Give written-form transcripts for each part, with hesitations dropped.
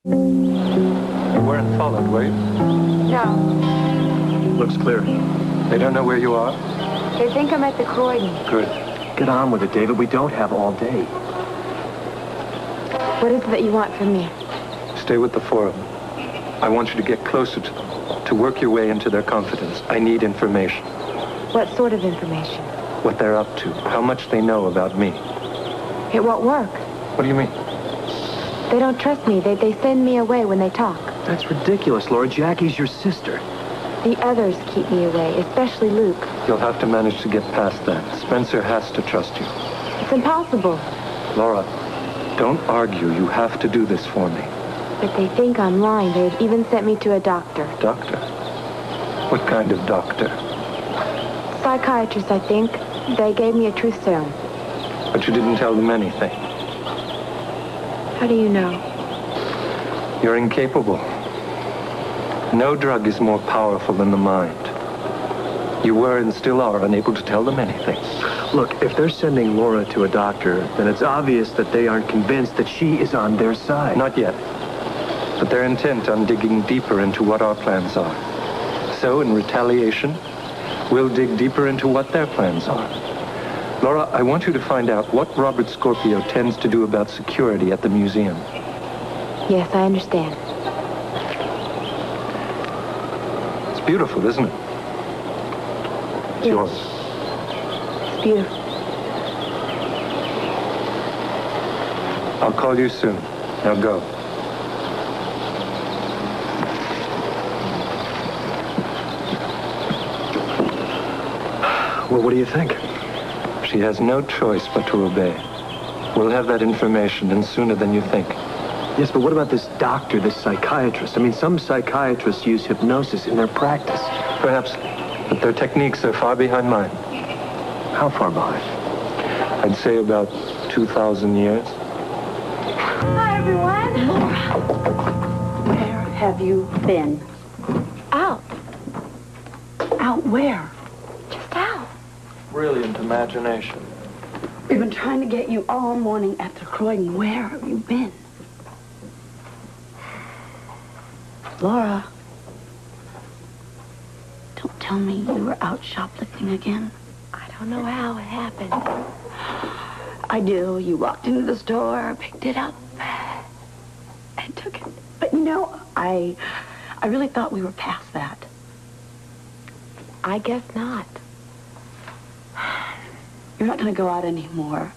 You weren't followed, were you? No. Looks clear. They don't know where you are? They think I'm at the Croydon. Good. Get on with it, David. We don't have all day. What is it that you want from me? Stay with the four of them. I want you to get closer to them, to work your way into their confidence. I need information. What sort of information? What they're up to, how much they know about me. It won't work. What do you mean? They don't trust me. They send me away when they talk. That's ridiculous, Laura. Jackie's your sister. The others keep me away, especially Luke. You'll have to manage to get past that. Spencer has to trust you. It's impossible. Laura, don't argue. You have to do this for me. But they think I'm lying. They've even sent me to a doctor. Doctor? What kind of doctor? Psychiatrist, I think. They gave me a truth serum. But you didn't tell them anything. How do you know? You're incapable. No drug is more powerful than the mind. You were and still are unable to tell them anything. Look, if they're sending Laura to a doctor, then it's obvious that they aren't convinced that she is on their side. Not yet. But they're intent on digging deeper into what our plans are. So, in retaliation, we'll dig deeper into what their plans are. Laura, I want you to find out what Robert Scorpio tends to do about security at the museum. Yes, I understand. It's beautiful, isn't it? It's yours. It's beautiful. I'll call you soon. Now go. Well, what do you think? She has no choice but to obey. We'll have that information, and sooner than you think. Yes, but what about this doctor, this psychiatrist? I mean, some psychiatrists use hypnosis in their practice. Perhaps, but their techniques are far behind mine. How far behind? I'd say about 2,000 years. Hi, everyone. Laura, where have you been? Out. Out where? Just out. Brilliant imagination. We've been trying to get you all morning at the Croydon. Where have you been? Laura, don't tell me you were out shoplifting again. I don't know how it happened. I do. You walked into the store, picked it up, and took it. But you know, I really thought we were past that. I guess not. You're not going to go out anymore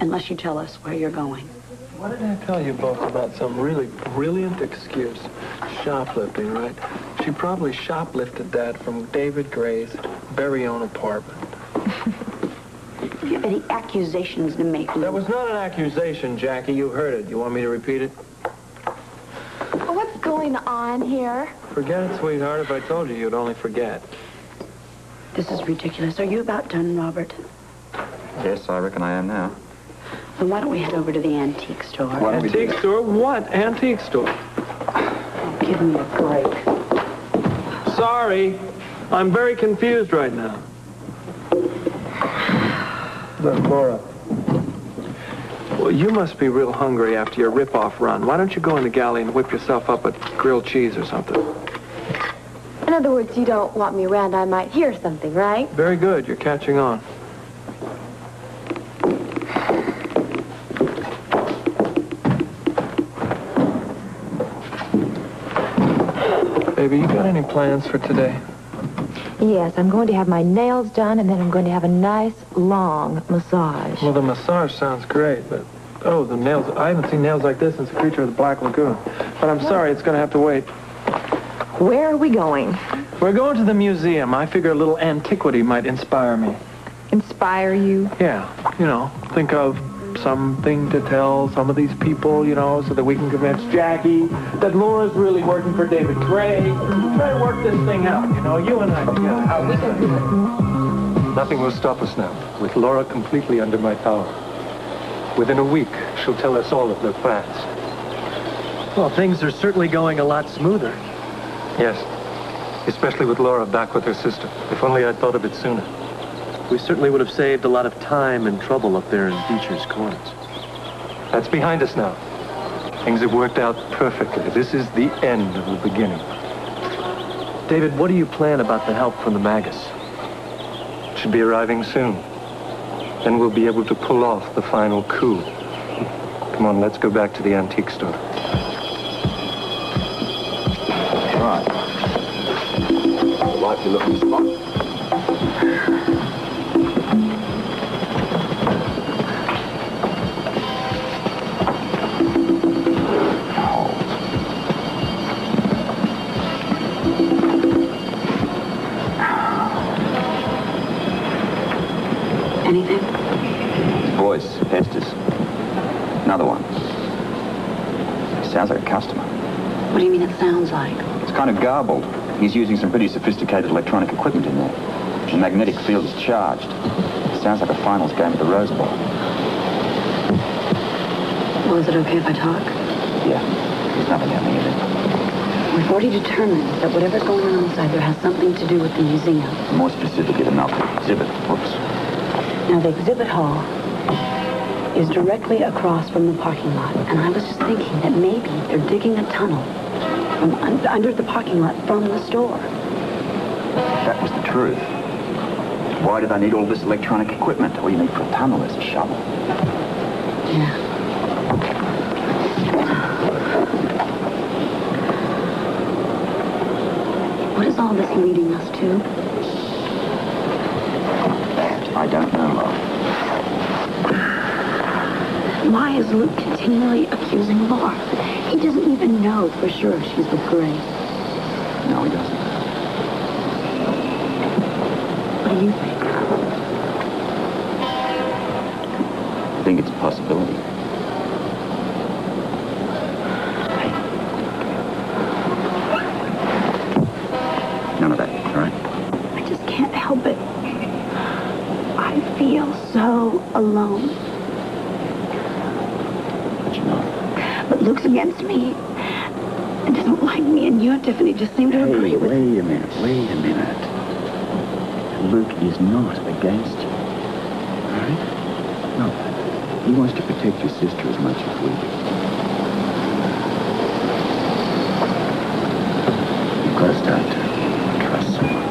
unless you tell us where you're going. Why didn't I tell you both about some really brilliant excuse? Shoplifting, right? She probably shoplifted that from David Gray's very own apartment. If you have any accusations to make, That was not an accusation, Jackie. You heard it. You want me to repeat it? What's going on here? Forget it, sweetheart. If I told you, you'd only forget. This is ridiculous. Are you about done, Robert? Yes, I reckon I am now. Then why don't we head over to the antique store? Antique store? What antique store? Oh, give me a break. Sorry. I'm very confused right now. Look, Laura. Well, you must be real hungry after your rip-off run. Why don't you go in the galley and whip yourself up a grilled cheese or something? In other words, you don't want me around. I might hear something, right? Very good. You're catching on. Baby, you got any plans for today? Yes, I'm going to have my nails done, and then I'm going to have a nice, long massage. Well, the massage sounds great, but... Oh, the nails. I haven't seen nails like this since the Creature of the Black Lagoon. But I'm sorry, it's going to have to wait. Where are we going? We're going to the museum. I figure a little antiquity might inspire me. Inspire you? Yeah, you know, think of something to tell some of these people, you know, so that we can convince Jackie that Laura's really working for David Gray. Try to work this thing out, you know, you and I together. How we can do it. Nothing will stop us now, with Laura completely under my power. Within a week, she'll tell us all of their plans. Well, things are certainly going a lot smoother. Yes, especially with Laura back with her sister. If only I'd thought of it sooner. We certainly would have saved a lot of time and trouble up there in Beecher's Corners. That's behind us now. Things have worked out perfectly. This is the end of the beginning. David, what do you plan about the help from the Magus? Should be arriving soon. Then we'll be able to pull off the final coup. Come on, let's go back to the antique store. Right. Likely looking spot. Anything? Voice, Estes. Another one. Sounds like a customer. What do you mean it sounds like? It's kind of garbled. He's using some pretty sophisticated electronic equipment in there. The magnetic field is charged. It sounds like a finals game at the Rose Bowl. Well, is it okay if I talk? Yeah, there's nothing happening in it. We've already determined that whatever's going on inside there has something to do with the museum. More specifically than not, the exhibit. Whoops. Now, the exhibit hall is directly across from the parking lot, and I was just thinking that maybe they're digging a tunnel from under the parking lot from the store. That was the truth. Why do they need all this electronic equipment? All you need for a tunnel is a shovel. Yeah. What is all this leading us to? I don't know, Laura. Why is Luke continually accusing Laura? He doesn't even know for sure she's with Gray. No, he doesn't. What do you think? I think it's a possibility. None of that, all right? I just can't help it. I feel so alone. But you know. But Luke's against me and doesn't like me, and you and Tiffany just seem to agree with me. Wait a minute. Luke is not against you. All right? No. He wants to protect your sister as much as we do. You've got to start to trust someone.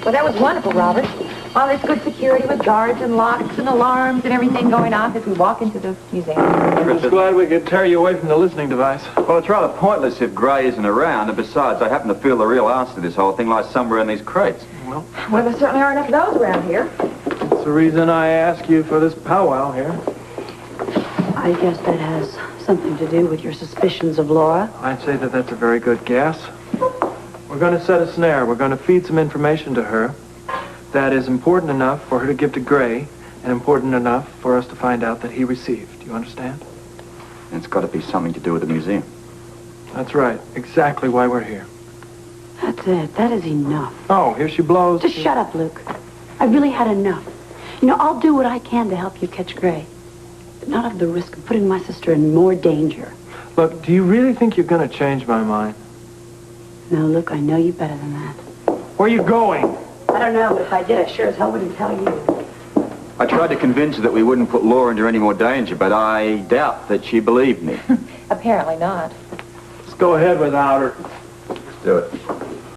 Well, that was wonderful, Robert. All this good security with guards and locks and alarms and everything going off as we walk into the museum. I'm just glad we could tear you away from the listening device. Well, it's rather pointless if Gray isn't around, and besides, I happen to feel the real answer to this whole thing lies somewhere in these crates. Well, there certainly aren't enough of those around here. That's the reason I asked you for this powwow here. I guess that has something to do with your suspicions of Laura. I'd say that that's a very good guess. We're going to set a snare. We're going to feed some information to her that is important enough for her to give to Gray and important enough for us to find out that he received. Do you understand? And it's got to be something to do with the museum. That's right. Exactly why we're here. That's it. That is enough. Oh, here she blows. Just shut up, Luke. I've really had enough. You know, I'll do what I can to help you catch Gray, but not at the risk of putting my sister in more danger. Look, do you really think you're going to change my mind? No, Luke, I know you better than that. Where are you going? I don't know, but if I did, I sure as hell wouldn't tell you. I tried to convince her that we wouldn't put Laura into any more danger, but I doubt that she believed me. Apparently not. Let's go ahead without her. Let's do it.